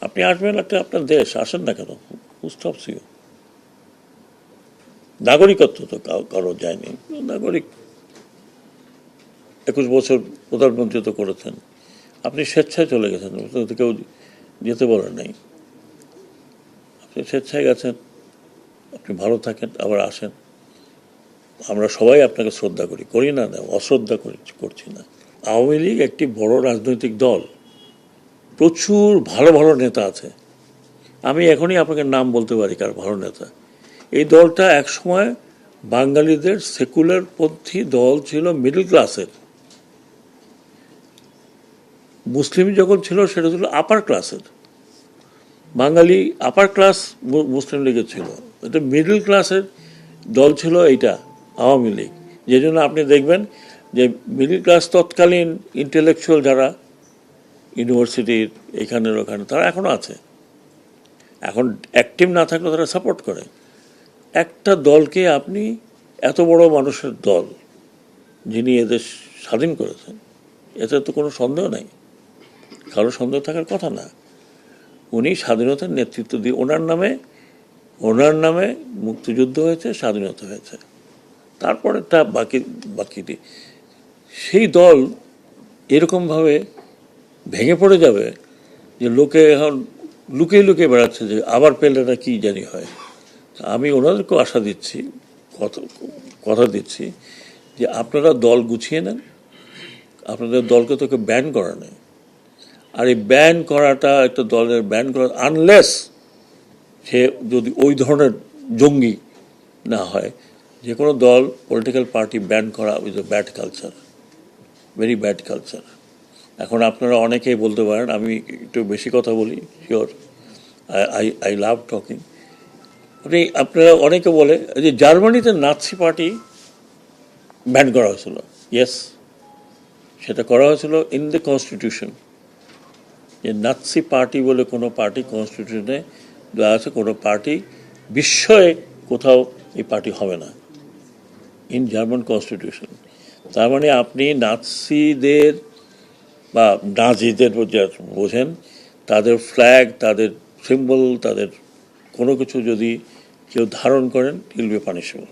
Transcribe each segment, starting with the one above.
আপনি আসবেন, একটা আপনার দেশ, আসেন না কেন? হু স্টপস ইউ? নাগরিকত্ব তো কারো যায়নি। নাগরিক 21 বছর প্রধানমন্ত্রী তো করেছেন, আপনি স্বেচ্ছায় চলে গেছেন, কেউ যেতে বলেন নাই। আপনি স্বেচ্ছায় গেছেন, আপনি ভালো থাকেন, আবার আসেন। আমরা সবাই আপনাকে শ্রদ্ধা করি, করি না, অশ্রদ্ধা করছি না। আওয়ামী লীগ একটি বড় রাজনৈতিক দল, প্রচুর ভালো ভালো নেতা আছে। আমি এখনই আপনাকে নাম বলতে পারি কার ভালো নেতা। এই দলটা একসময় বাঙালিদের সেকুলার পন্থী দল ছিল, মিডল ক্লাসের। মুসলিম যখন ছিল সেটা ছিল আপার ক্লাসের। বাঙালি আপার ক্লাস মুসলিম লীগের ছিল, এটা মিডল ক্লাসের দল ছিল এইটা আওয়ামী লীগ। যে জন্য আপনি দেখবেন যে মিডল ক্লাস তৎকালীন ইন্টেলেকচুয়াল যারা ইউনিভার্সিটির এখানের ওখানে, তারা এখনও আছে। এখন অ্যাক্টিভ না থাকলেও তারা সাপোর্ট করে। একটা দলকে আপনি, এত বড় মানুষের দল যিনি এদেশ স্বাধীন করেছেন, এতে তো কোনো সন্দেহ নাই, কারো সন্দেহ থাকার কথা না। উনি স্বাধীনতার নেতৃত্ব দিয়ে, ওনার নামে মুক্তিযুদ্ধ হয়েছে, স্বাধীনতা হয়েছে। তারপরে তা বাকিটি সেই দল এরকমভাবে ভেঙে পড়ে যাবে যে লোকে এখন লুকিয়ে লুকিয়ে বেড়াচ্ছে যে আবার পেলে না কি জানি হয়। আমি ওনাদেরকেও আশা দিচ্ছি, কথা দিচ্ছি যে আপনারা দল গুছিয়ে নেন। আপনাদের দলকে তো কেউ ব্যান করা নেই। আর এই ব্যান করাটা, একটা দলের ব্যান করা, আনলেস সে যদি ওই ধরনের জঙ্গি না হয়, যে কোনো দল, পলিটিক্যাল পার্টি ব্যান করা is a bad culture, very bad culture. এখন আপনারা অনেকেই বলতে পারেন আমি একটু বেশি কথা বলি, শিওর, আই লাভ টকিং। আপনারা অনেকে বলে যে জার্মানিতে নাৎসি পার্টি ব্যান করা হয়েছিল। ইয়েস, সেটা করা হয়েছিল ইন দ্য কনস্টিটিউশন, যে নাৎসি পার্টি বলে কোনো পার্টি কনস্টিটিউশনে দেওয়া আছে, কোনো পার্টি বিস্ময়ে কোথাও এই পার্টি হবে না, ইন জার্মান কনস্টিটিউশন। তার মানে আপনি নাৎসিদের বা নাজিদের বোঝেন, তাদের ফ্ল্যাগ, তাদের সিম্বল, তাদের কোনো কিছু যদি কেউ ধারণ করেন, ইল বি পানিশেবল।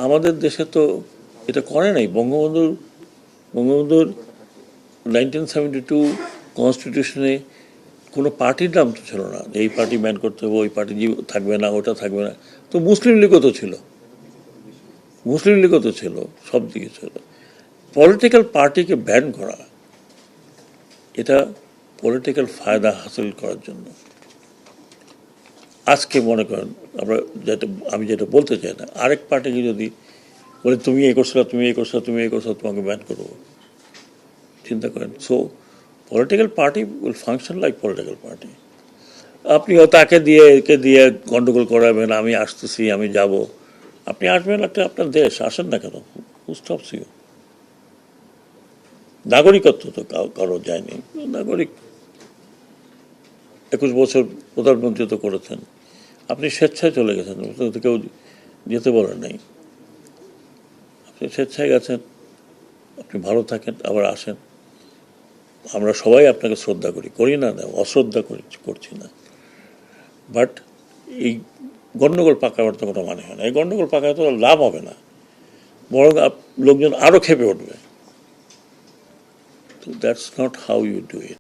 আমাদের দেশে তো এটা করে নাই। বঙ্গবন্ধুর 1972 কনস্টিটিউশনে কোনো পার্টির নাম তো ছিল না, এই পার্টি ব্যান করতে হবে, ওই পার্টি থাকবে না, ওটা থাকবে না। তো মুসলিম লীগও তো ছিল, সব দিকে ছিল। পলিটিক্যাল পার্টিকে ব্যান করা, এটা পলিটিক্যাল ফায়দা হাসিল করার জন্য। আজকে মনে করেন আমি যেটা বলতে চাই না, আরেক পার্টিকে যদি বলে তুমি এই করছো, তোমাকে ব্যান করবো, চিন্তা করেন। So political party will function like political party. আপনিও তাকে দিয়ে একে দিয়ে গন্ডগোল করাবেন, আমি আসতেছি, আমি যাব। আপনি আসবেন, একটা আপনার দেশ, আসেন না কেন? হু স্টপস ইউ? নাগরিকত্ব তো কারো যায়নি। নাগরিক 21 বছর প্রধানমন্ত্রী তো করেছেন, আপনি স্বেচ্ছায় চলে গেছেন, কেউ যেতে বলেন নাই। আপনি স্বেচ্ছায় গেছেন, আপনি ভালো থাকেন, আবার আসেন। আমরা সবাই আপনাকে শ্রদ্ধা করি না, অশ্রদ্ধা করছি না। বাট এই গণ্ডগোল পাকাবার তো কোনো মানে হয় না। এই গণ্ডগোল পাকায় তো লাভ হবে না, বরং লোকজন আরও ক্ষেপে উঠবে। তো that's not how you do it.